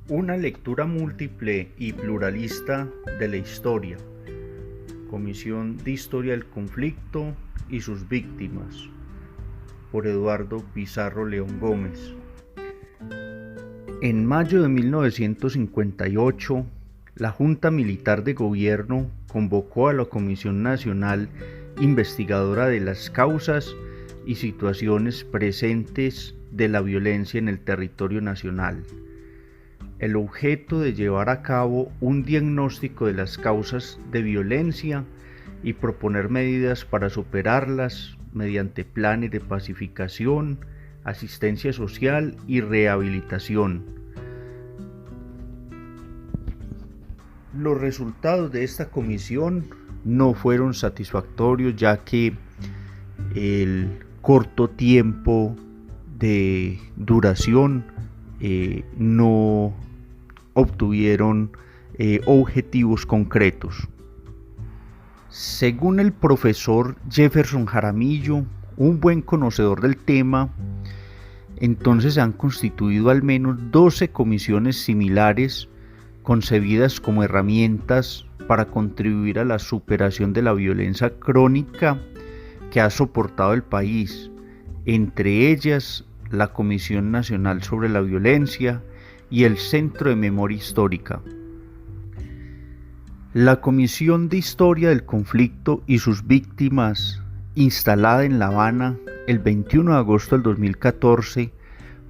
Una lectura múltiple y pluralista de la historia. Comisión de Historia del Conflicto y sus víctimas, por Eduardo Pizarro León Gómez. En mayo de 1958, la Junta Militar de Gobierno convocó a la Comisión Nacional Investigadora de las causas y situaciones presentes de la violencia en el territorio nacional. El objeto de llevar a cabo un diagnóstico de las causas de violencia y proponer medidas para superarlas mediante planes de pacificación, asistencia social y rehabilitación. Los resultados de esta comisión no fueron satisfactorios, ya que el corto tiempo de duración no obtuvieron objetivos concretos. Según el profesor Jefferson Jaramillo, un buen conocedor del tema, entonces se han constituido al menos 12 comisiones similares concebidas como herramientas para contribuir a la superación de la violencia crónica que ha soportado el país, entre ellas la Comisión Nacional sobre la Violencia y el Centro de Memoria Histórica. La Comisión de Historia del Conflicto y sus víctimas, instalada en La Habana el 21 de agosto del 2014,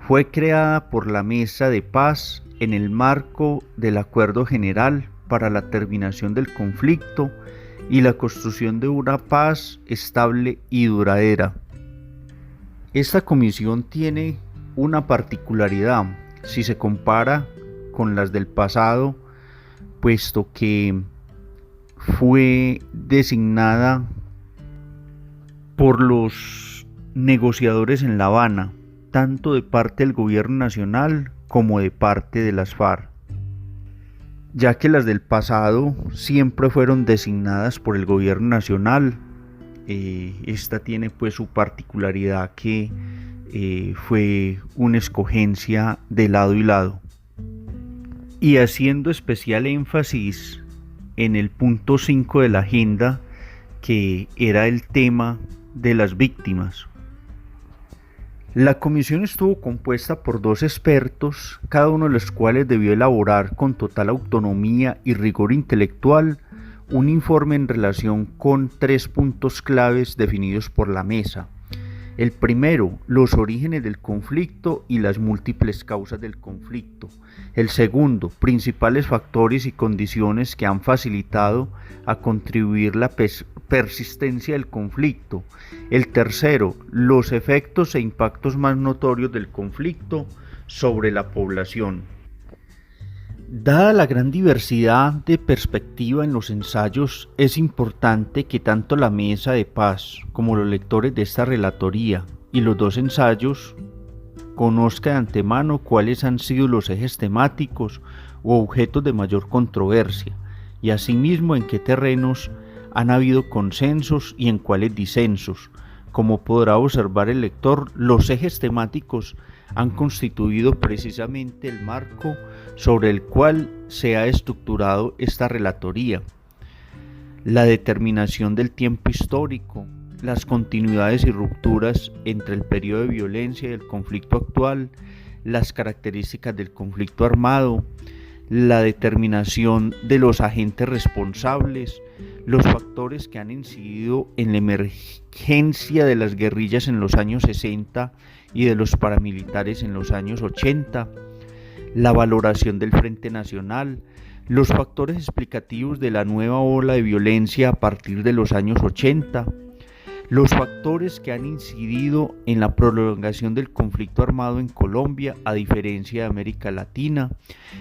fue creada por la Mesa de Paz en el marco del Acuerdo General para la Terminación del Conflicto y la construcción de una paz estable y duradera. Esta comisión tiene una particularidad si se compara con las del pasado, puesto que fue designada por los negociadores en La Habana, tanto de parte del gobierno nacional como de parte de las FARC, ya que las del pasado siempre fueron designadas por el gobierno nacional. Esta tiene pues su particularidad que fue una escogencia de lado y lado. Y haciendo especial énfasis en el punto 5 de la agenda, que era el tema de las víctimas. La comisión estuvo compuesta por 2 expertos, cada uno de los cuales debió elaborar con total autonomía y rigor intelectual un informe en relación con 3 puntos claves definidos por la mesa. El primero, los orígenes del conflicto y las múltiples causas del conflicto. El segundo, principales factores y condiciones que han facilitado a contribuir la persistencia del conflicto. El tercero, los efectos e impactos más notorios del conflicto sobre la población. Dada la gran diversidad de perspectiva en los ensayos, es importante que tanto la Mesa de Paz como los lectores de esta relatoría y los 2 ensayos conozcan de antemano cuáles han sido los ejes temáticos u objetos de mayor controversia, y asimismo en qué terrenos han habido consensos y en cuáles disensos. Como podrá observar el lector, los ejes temáticos han constituido precisamente el marco sobre el cual se ha estructurado esta relatoría. La determinación del tiempo histórico, las continuidades y rupturas entre el periodo de violencia y el conflicto actual, las características del conflicto armado, la determinación de los agentes responsables, los factores que han incidido en la emergencia de las guerrillas en los años 60 y de los paramilitares en los años 80, la valoración del Frente Nacional, los factores explicativos de la nueva ola de violencia a partir de los años 80, los factores que han incidido en la prolongación del conflicto armado en Colombia a diferencia de América Latina,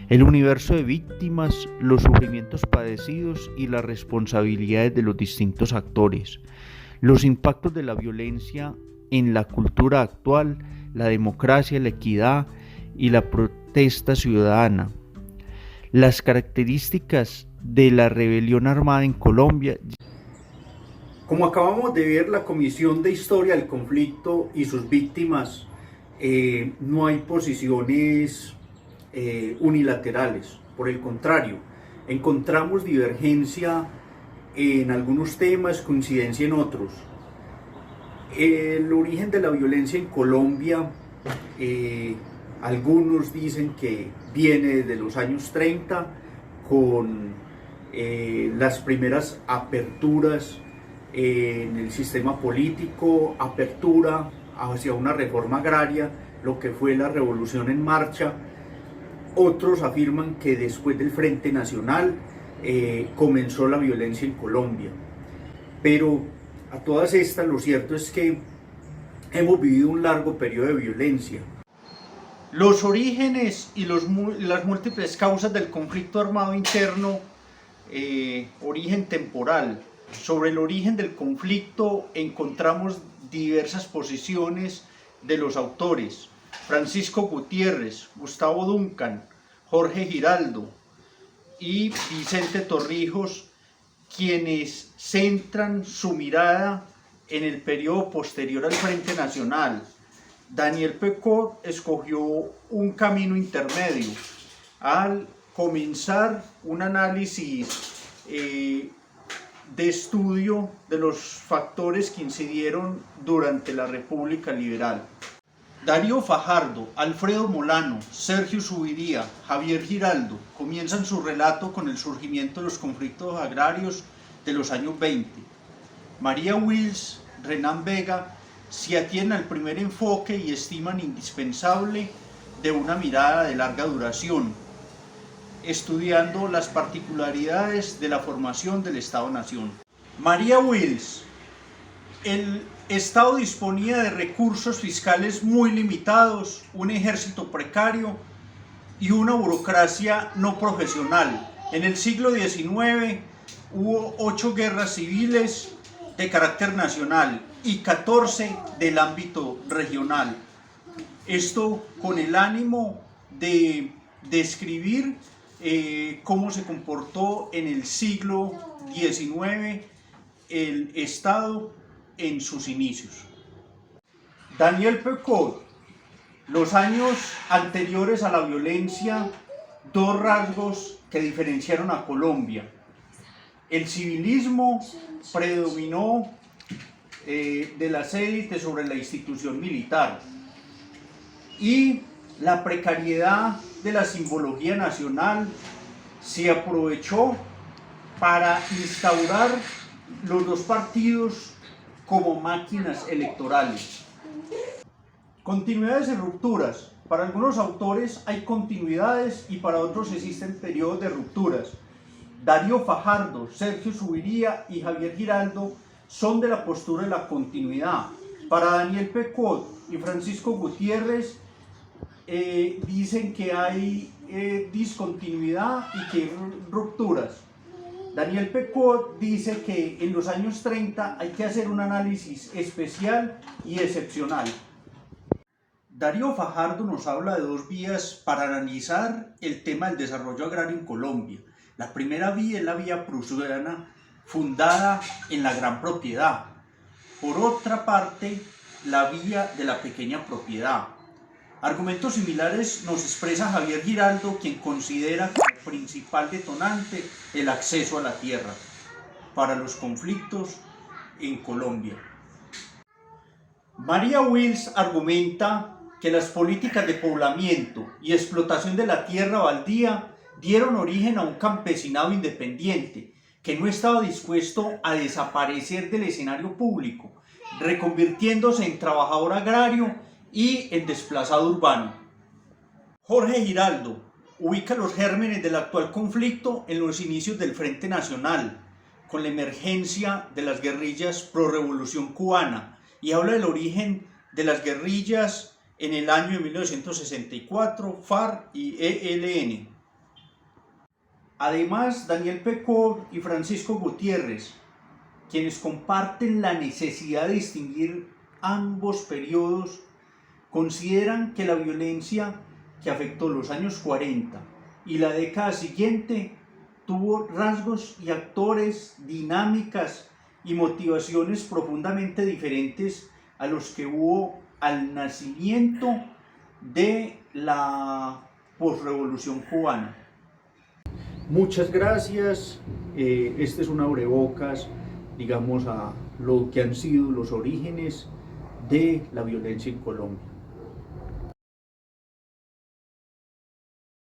el universo de víctimas, los sufrimientos padecidos y las responsabilidades de los distintos actores, los impactos de la violencia en la cultura actual, la democracia, la equidad y la protesta ciudadana, las características de la rebelión armada en Colombia. Como acabamos de ver, la Comisión de Historia del Conflicto y sus víctimas, no hay posiciones unilaterales. Por el contrario, encontramos divergencia en algunos temas, coincidencia en otros. El origen de la violencia en Colombia, algunos dicen que viene desde los años 30 con las primeras aperturas en el sistema político, apertura hacia una reforma agraria, lo que fue la Revolución en Marcha. Otros afirman que después del Frente Nacional comenzó la violencia en Colombia. Pero a todas estas, lo cierto es que hemos vivido un largo periodo de violencia. Los orígenes y las múltiples causas del conflicto armado interno, origen temporal. Sobre el origen del conflicto encontramos diversas posiciones de los autores: Francisco Gutiérrez, Gustavo Duncan, Jorge Giraldo y Vicente Torrijos, quienes centran su mirada en el periodo posterior al Frente Nacional. Daniel Pecot escogió un camino intermedio al comenzar un análisis de estudio de los factores que incidieron durante la República Liberal. Darío Fajardo, Alfredo Molano, Sergio Zuviría, Javier Giraldo comienzan su relato con el surgimiento de los conflictos agrarios de los años 20. María Wills, Renan Vega se atienen al primer enfoque y estiman indispensable de una mirada de larga duración, estudiando las particularidades de la formación del Estado-Nación. María Wills: el Estado disponía de recursos fiscales muy limitados, un ejército precario y una burocracia no profesional. En el siglo XIX hubo 8 guerras civiles de carácter nacional y 14 del ámbito regional. Esto con el ánimo de describir cómo se comportó en el siglo XIX el Estado en sus inicios. Daniel Pecot: los años anteriores a la violencia, 2 rasgos que diferenciaron a Colombia. El civilismo predominó de las élites sobre la institución militar, y la precariedad de la simbología nacional se aprovechó para instaurar los 2 partidos como máquinas electorales. Continuidades y rupturas. Para algunos autores hay continuidades y para otros existen periodos de rupturas. Darío Fajardo, Sergio Zuviría y Javier Giraldo son de la postura de la continuidad. Para Daniel Pecot y Francisco Gutiérrez dicen que hay discontinuidad y que hay rupturas. Daniel Pecot dice que en los años 30 hay que hacer un análisis especial y excepcional. Darío Fajardo nos habla de 2 vías para analizar el tema del desarrollo agrario en Colombia. La primera vía es la vía prusiana, fundada en la gran propiedad. Por otra parte, la vía de la pequeña propiedad. Argumentos similares nos expresa Javier Giraldo, quien considera como principal detonante el acceso a la tierra para los conflictos en Colombia. María Wills argumenta que las políticas de poblamiento y explotación de la tierra baldía dieron origen a un campesinado independiente que no estaba dispuesto a desaparecer del escenario público, reconvirtiéndose en trabajador agrario y en desplazado urbano. Jorge Giraldo ubica los gérmenes del actual conflicto en los inicios del Frente Nacional, con la emergencia de las guerrillas pro-revolución cubana, y habla del origen de las guerrillas en el año de 1964, FARC y ELN. Además, Daniel Pecot y Francisco Gutiérrez, quienes comparten la necesidad de distinguir ambos periodos, consideran que la violencia que afectó los años 40 y la década siguiente tuvo rasgos y actores, dinámicas y motivaciones profundamente diferentes a los que hubo al nacimiento de la posrevolución cubana. Muchas gracias. Este es un abrebocas, digamos, a lo que han sido los orígenes de la violencia en Colombia.